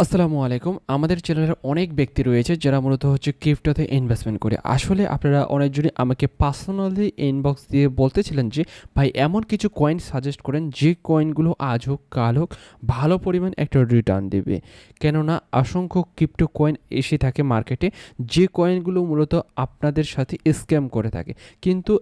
আসসালামু আলাইকুম। আমাদের চ্যানেলের অনেক ব্যক্তি রয়েছে যারা মূলত হচ্ছে ক্রিপ্টোতে ইনভেস্টমেন্ট করে। আসলে আপনারা অনেকজনই আমাকে পার্সোনালি ইনবক্স দিয়ে বলতেছিলেন যে, "ভাই এমন কিছু কয়েন সাজেস্ট করেন যে কয়েনগুলো আজ হোক কাল হোক ভালো পরিমাণ একটা রিটার্ন দেবে।" কেননা অসংখ্য ক্রিপ্টো কয়েন এসে থাকে মার্কেটে, যে কয়েনগুলো মূলত আপনাদের সাথে স্ক্যাম করে থাকে। কিন্তু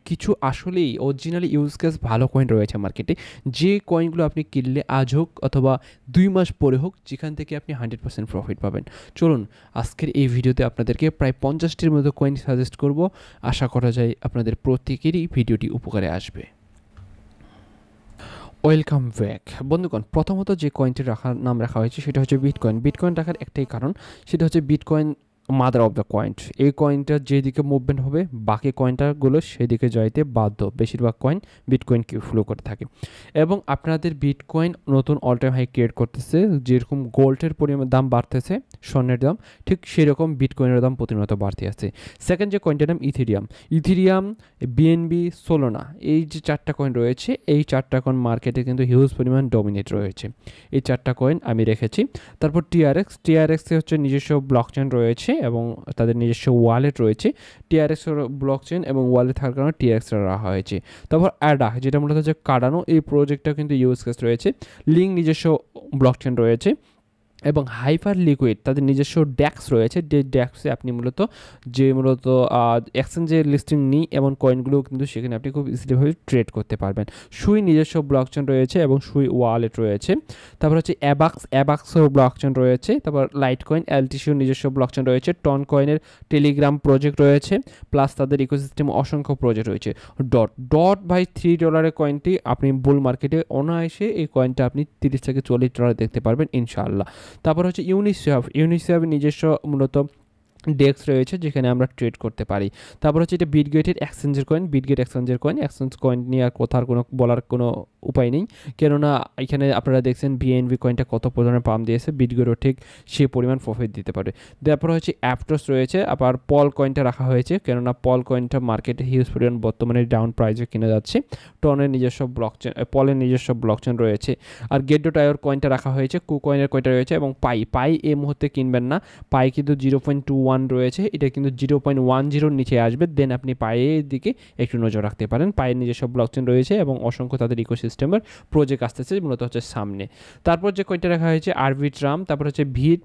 কিছু আসলেই অরিজিনালি ইউজ কেস ভালো কয়েন রয়েছে মার্কেটে, যে কয়েনগুলো আপনি কিনলে আজ হোক অথবা 2 মাস পরে হোক যেখান থেকে আপনি 100% প্রফিট পাবেন। চলুন আজকের এই ভিডিওতে আপনাদেরকে প্রায় 50টির মতো কয়েন সাজেস্ট করব। আশা করা যায় আপনাদের প্রত্যেকেরই ভিডিওটি উপকারে আসবে। ওয়েলকাম ব্যাক বন্ধুগণ। প্রথমত যে কয়েনটি নাম রাখা হয়েছে সেটা হচ্ছে বিটকয়েন। বিটকয়েন রাখার একটাই কারণ, সেটা হচ্ছে bitcoin mother of the coin. এই কয়েনটার যেদিকে মুভমেন্ট হবে বাকি কয়েনটাগুলো সেদিকে যাইতে বাধ্য। বেশিরভাগ কয়েন বিটকয়েন ফ্লো করে থাকে এবং আপনাদের বিটকয়েন নতুন অল টাইম হাই ক্রিয়েট করতেছে। যেরকম গোল্ডের পরিমাণ দাম বাড়তেছে, স্বর্ণের দাম, ঠিক সেরকম বিটকয়েনের দাম প্রতিনিয়ত বাড়তে আছে। সেকেন্ড যে কয়েনটার নাম ইথেরিয়াম। ইথেরিয়াম, বিএনবি, সোলোনা, এই যে চারটা কয়েন রয়েছে, এই চারটা কয়েন মার্কেটে কিন্তু হিউজ পরিমাণ ডমিনেট রয়েছে। এই চারটা কয়েন আমি রেখেছি। তারপর টিআরএক্স হচ্ছে নিজস্ব ব্লকচেন রয়েছে এবং তাদের নিজস্ব ওয়ালেট রয়েছে। টিআরএক্স ব্লকচেন এবং ওয়ালেট থাকার কারণে টিআরএক্স রাখা হয়েছে। তারপর অ্যাডা, যেটা মূলত হচ্ছে কার্ডানো, এই প্রজেক্টটা কিন্তু ইউজ কেস রয়েছে। লিঙ্ক নিজস্ব ব্লকচেন রয়েছে এবং হাইপার লিকুইড তাদের নিজস্ব ড্যাক্স রয়েছে। যে ড্যাক্সে আপনি মূলত এক্সচেঞ্জে লিস্টিং নিই এমন কয়েনগুলো কিন্তু সেখানে আপনি খুব ইজিলিভাবে ট্রেড করতে পারবেন। সুই নিজস্ব ব্লকচেন রয়েছে এবং সুই ওয়ালেট রয়েছে। তারপর হচ্ছে অ্যাবাক্সও ব্লকচেন রয়েছে। তারপর লাইট কয়েন, এলটিসিও নিজস্ব ব্লকচেন রয়েছে। টন কয়েনের টেলিগ্রাম প্রজেক্ট রয়েছে, প্লাস তাদের ইকোসিস্টেম অসংখ্য প্রজেক্ট রয়েছে। ডট ভাই $3 কয়েনটি আপনি বুল মার্কেটে অনায়াসে এই কয়েনটা আপনি $30 থেকে $40 দেখতে পারবেন ইনশাআল্লাহ। তারপর হচ্ছে ইউনিসেফ নিজস্ব মূলত ডেস্ক রয়েছে যেখানে আমরা ট্রেড করতে পারি। তারপর হচ্ছে এটা বিটগেট এক্সচেঞ্জ কয়েন নিয়ে আর বলার কোনো উপায় নেই, কেননা এখানে আপনারা দেখছেন বিএনবি কয়েনটা কত পরিমাণে পাম্প দিয়েছে, বিটগেটও ঠিক সেই পরিমাণ প্রফিট দিতে পারে। তারপর হচ্ছে অ্যাপটস রয়েছে, আবার পল কয়েনটা রাখা হয়েছে কেননা পল কয়েনটা মার্কেটে হিউজ পরিমাণ বর্তমানে ডাউন প্রাইসে কিনে যাচ্ছে। পলের নিজস্ব ব্লকচেন রয়েছে। আর গেট.io কয়েনটা রাখা হয়েছে, কুকয়েনের কয়েনটা রয়েছে এবং পাই এই মুহূর্তে কিনবেন না। পাই কিন্তু 0.21 রয়েছে, এটা কিন্তু 0.10 নিচে আসবে, দেন আপনি পায়ের দিকে একটু নজর রাখতে পারেন। পায়ের নিজস্ব ব্লকচেন রয়েছে এবং অসংখ্য তাদের ইকোসিস্টেমের প্রজেক্ট আসতেছে মূলত হচ্ছে সামনে। তারপর যে কয়েনটা রাখা হয়েছে আরবিট্রাম, তারপর হচ্ছে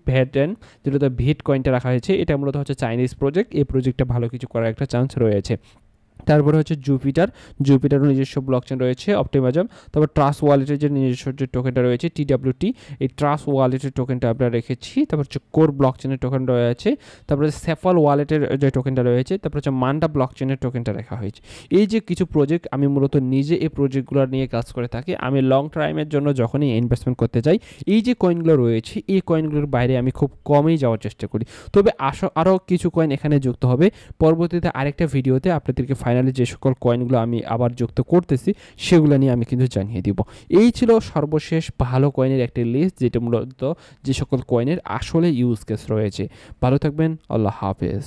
ভ্যাটেন, যেটা ভিট কয়েনটা রাখা হয়েছে, এটা মূলত হচ্ছে চাইনিজ প্রজেক্ট। এই প্রজেক্টটা ভালো কিছু করার একটা চান্স রয়েছে। তারপরে হচ্ছে জুপিটারও নিজস্ব ব্লকচেন রয়েছে, অপটিমাজম। তারপর ট্রাস্ট ওয়ালেটের যে নিজস্ব যে টোকেনটা রয়েছে TWT, এই ট্রাস্ট ওয়ালেটের টোকেনটা আমরা রেখেছি। তারপর হচ্ছে কোর ব্লকচেনের টোকেন রয়েছে। তারপরে সেফল ওয়ালেটের যে টোকেনটা রয়েছে। তারপর হচ্ছে মান্ডা ব্লকচেনের টোকেনটা রাখা হয়েছে। এই যে কিছু প্রজেক্ট, আমি মূলত নিজে এই প্রজেক্টগুলো নিয়ে কাজ করে থাকি। আমি লং টাইমের জন্য যখনই ইনভেস্টমেন্ট করতে যাই, এই যে কয়েনগুলো রয়েছে এই কয়েনগুলোর বাইরে আমি খুব কমই যাওয়ার চেষ্টা করি। তবে আরও কিছু কয়েন এখানে যুক্ত হবে পরবর্তীতে আরেকটা ভিডিওতে। আপনাদেরকে ফাইনালি যে সকল কয়েনগুলো আমি আবার যুক্ত করতেছি সেগুলো নিয়ে আমি কিন্তু জানিয়ে দিব। এই ছিল সর্বশেষ ভালো কয়েনের একটি লিস্ট, যেটা মূলত যে সকল কয়েনের আসলে ইউজ কেস রয়েছে। ভালো থাকবেন, আল্লাহ হাফেজ।